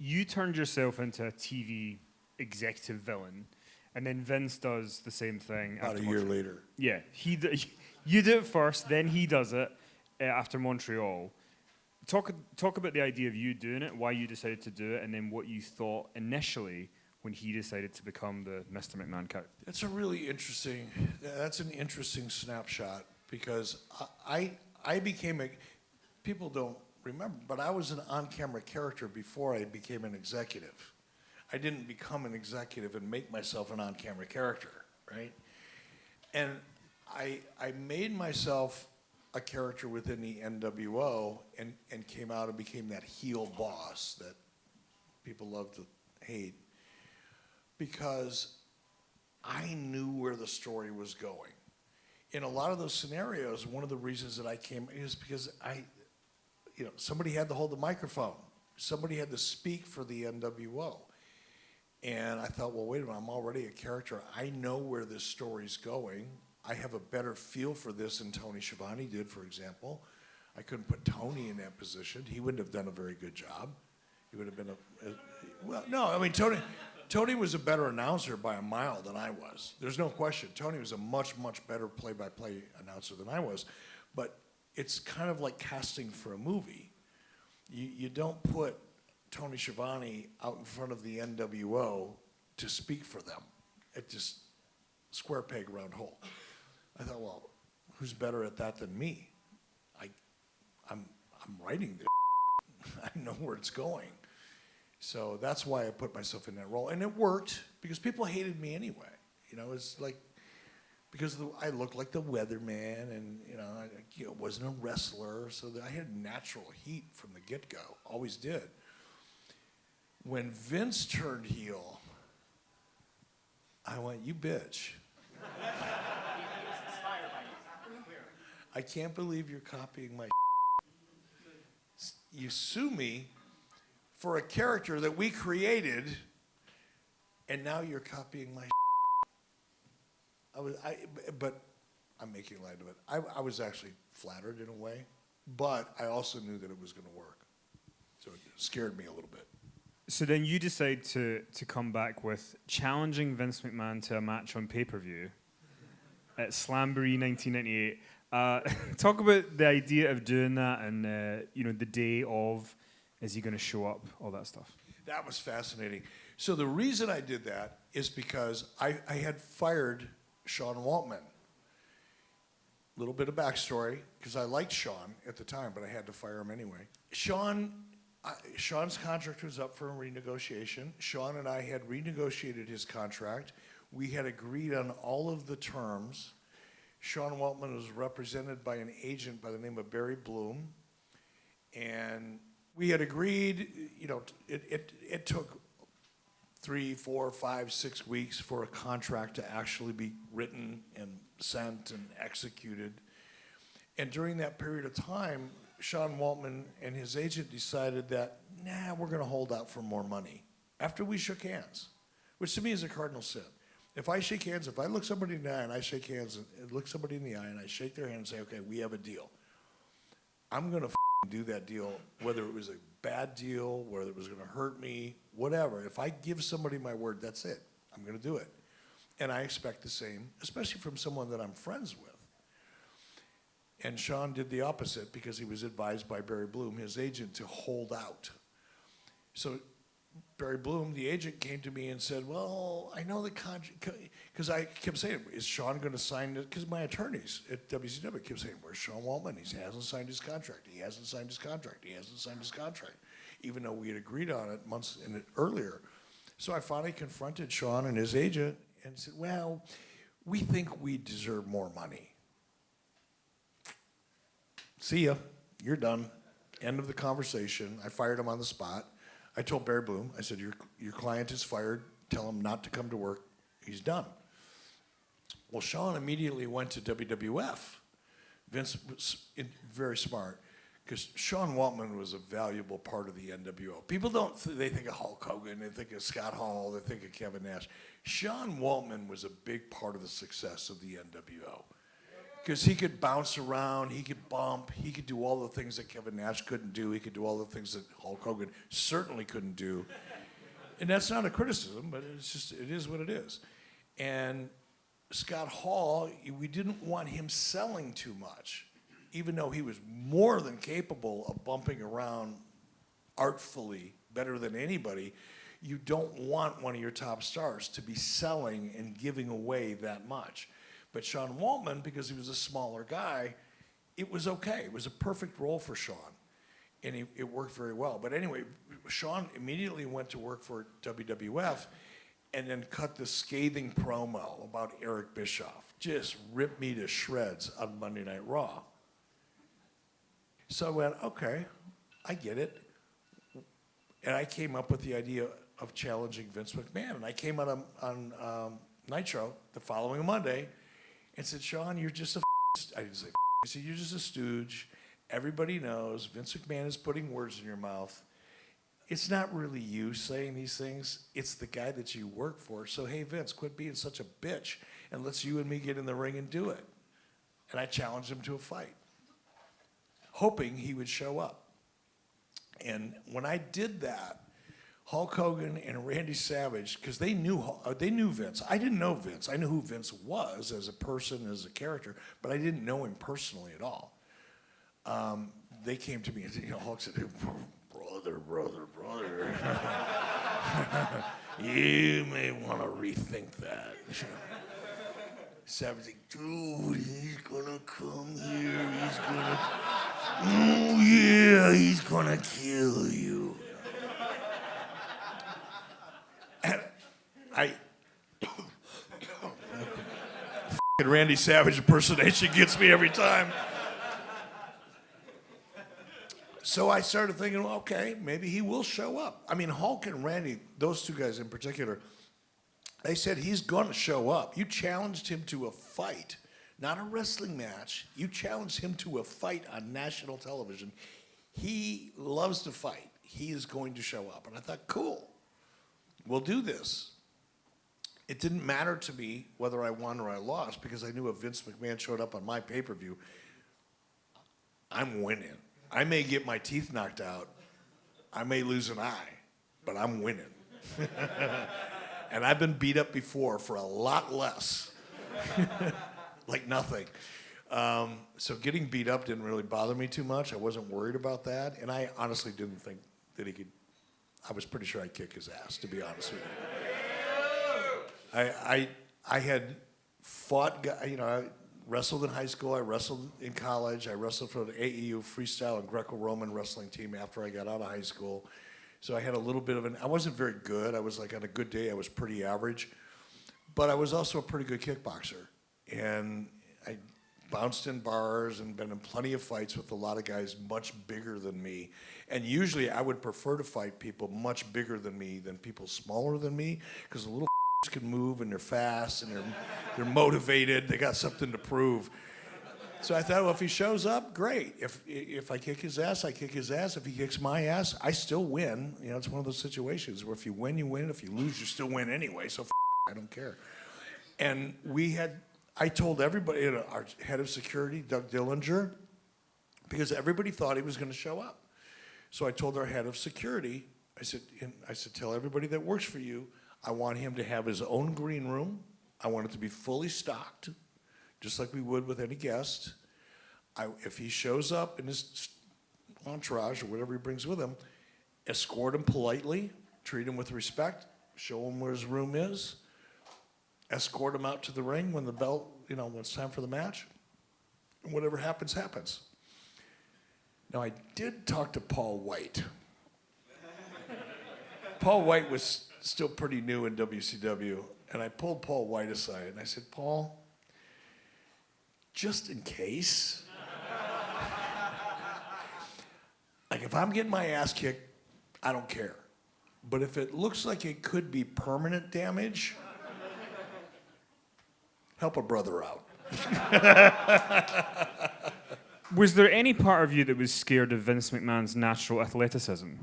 you turned yourself into a TV executive villain, and then Vince does the same thing. About a year later. Yeah, you do it first, then he does it after Montreal. Talk about the idea of you doing it, why you decided to do it, and then what you thought initially when he decided to become the Mr. McMahon character. That's an interesting snapshot, because I became people don't remember, but I was an on-camera character before I became an executive. I didn't become an executive and make myself an on-camera character, right? And I made myself a character within the NWO and came out and became that heel boss that people love to hate, because I knew where the story was going. In a lot of those scenarios, one of the reasons that I came is because somebody had to hold the microphone. Somebody had to speak for the NWO. And I thought, well, wait a minute, I'm already a character. I know where this story's going. I have a better feel for this than Tony Schiavone did, for example. I couldn't put Tony in that position. He wouldn't have done a very good job. He would have been Tony was a better announcer by a mile than I was. There's no question. Tony was a much, much better play-by-play announcer than I was. But it's kind of like casting for a movie. You don't put Tony Schiavone out in front of the NWO to speak for them. It just square peg, round hole. I thought, well, who's better at that than me? I'm writing this. I know where it's going. So that's why I put myself in that role. And it worked, because people hated me anyway. It's like, because I looked like the weatherman, and I wasn't a wrestler, so I had natural heat from the get-go, always did. When Vince turned heel, I went, you bitch. I can't believe you're copying my You sue me for a character that we created, and now you're copying my but I'm making light of it. I was actually flattered in a way, but I also knew that it was going to work. So it scared me a little bit. So then you decide to come back with challenging Vince McMahon to a match on pay-per-view at Slamboree 1998. Talk about the idea of doing that, and the day of, is he going to show up, all that stuff. That was fascinating. So the reason I did that is because I had fired Sean Waltman. A little bit of backstory, because I liked Sean at the time, but I had to fire him anyway. Sean's contract was up for renegotiation. Sean and I had renegotiated his contract. We had agreed on all of the terms. Sean Waltman was represented by an agent by the name of Barry Bloom. And we had agreed, it took 3, 4, 5, 6 weeks for a contract to actually be written and sent and executed. And during that period of time, Sean Waltman and his agent decided that, we're going to hold out for more money. After we shook hands, which to me is a cardinal sin. If I shake hands, if I look somebody in the eye and I shake hands and look somebody in the eye and I shake their hand and say, okay, we have a deal, I'm going to do that deal, whether it was a bad deal, whether it was going to hurt me, whatever. If I give somebody my word, that's it. I'm going to do it. And I expect the same, especially from someone that I'm friends with. And Sean did the opposite, because he was advised by Barry Bloom, his agent, to hold out. So Barry Bloom, the agent, came to me and said, well, I know the contract, because I kept saying, is Sean going to sign it? Because my attorneys at WCW kept saying, where's Sean Waltman? He hasn't signed his contract. He hasn't signed his contract. He hasn't signed his contract, even though we had agreed on it months earlier. So I finally confronted Sean and his agent and said, well, we think we deserve more money. See ya, you're done. End of the conversation. I fired him on the spot. I told Barry Bloom, I said, your client is fired. Tell him not to come to work. He's done. Well, Sean immediately went to WWF. Vince was very smart, because Sean Waltman was a valuable part of the NWO. People they think of Hulk Hogan, they think of Scott Hall, they think of Kevin Nash. Sean Waltman was a big part of the success of the NWO. Because he could bounce around, he could bump, he could do all the things that Kevin Nash couldn't do, he could do all the things that Hulk Hogan certainly couldn't do. And that's not a criticism, but it's just, it is what it is. And Scott Hall, we didn't want him selling too much, even though he was more than capable of bumping around artfully, better than anybody. You don't want one of your top stars to be selling and giving away that much. But Sean Waltman, because he was a smaller guy, it was okay. It was a perfect role for Sean, and it worked very well. But anyway, Sean immediately went to work for WWF and then cut this scathing promo about Eric Bischoff. Just ripped me to shreds on Monday Night Raw. So I went, okay, I get it. And I came up with the idea of challenging Vince McMahon. And I came out on Nitro the following Monday and said, Sean, you're just a I didn't say I said, you're just a stooge. Everybody knows Vince McMahon is putting words in your mouth. It's not really you saying these things. It's the guy that you work for. So, hey, Vince, quit being such a bitch and let's you and me get in the ring and do it. And I challenged him to a fight, hoping he would show up. And when I did that, Hulk Hogan and Randy Savage, because they knew Vince. I didn't know Vince. I knew who Vince was as a person, as a character, but I didn't know him personally at all. They came to me and said, Hulk said, brother, you may want to rethink that. Savage like, dude, he's gonna come here. He's gonna, oh yeah, he's gonna kill you. And I, Randy Savage impersonation gets me every time. So I started thinking, well, okay, maybe he will show up. I mean, Hulk and Randy, those two guys in particular, they said he's going to show up. You challenged him to a fight, not a wrestling match. You challenged him to a fight on national television. He loves to fight. He is going to show up. And I thought, cool, we'll do this. It didn't matter to me whether I won or I lost because I knew if Vince McMahon showed up on my pay-per-view, I'm winning. I may get my teeth knocked out. I may lose an eye, but I'm winning. And I've been beat up before for a lot less. Like nothing. So getting beat up didn't really bother me too much. I wasn't worried about that. And I honestly didn't think that he could. I was pretty sure I'd kick his ass, to be honest with you. I had fought, I wrestled in high school, I wrestled in college, I wrestled for the AEU freestyle and Greco-Roman wrestling team after I got out of high school. So I had a little bit of I wasn't very good. I was like, on a good day, I was pretty average. But I was also a pretty good kickboxer. And I bounced in bars and been in plenty of fights with a lot of guys much bigger than me. And usually I would prefer to fight people much bigger than me than people smaller than me, because the little can move and they're fast and they're motivated. They got something to prove. So I thought, well, if he shows up, great. If I kick his ass, I kick his ass. If he kicks my ass, I still win. It's one of those situations where if you win, you win. If you lose, you still win anyway. So I don't care. And I told everybody, our head of security, Doug Dillinger, because everybody thought he was going to show up. So I told our head of security, I said, tell everybody that works for you, I want him to have his own green room. I want it to be fully stocked, just like we would with any guest. If he shows up in his entourage or whatever he brings with him, escort him politely, treat him with respect, show him where his room is, escort him out to the ring when the bell, when it's time for the match. And whatever happens, happens. Now, I did talk to Paul White. Paul White was still pretty new in WCW, and I pulled Paul White aside, and I said, Paul, just in case, like if I'm getting my ass kicked, I don't care. But if it looks like it could be permanent damage, help a brother out. Was there any part of you that was scared of Vince McMahon's natural athleticism?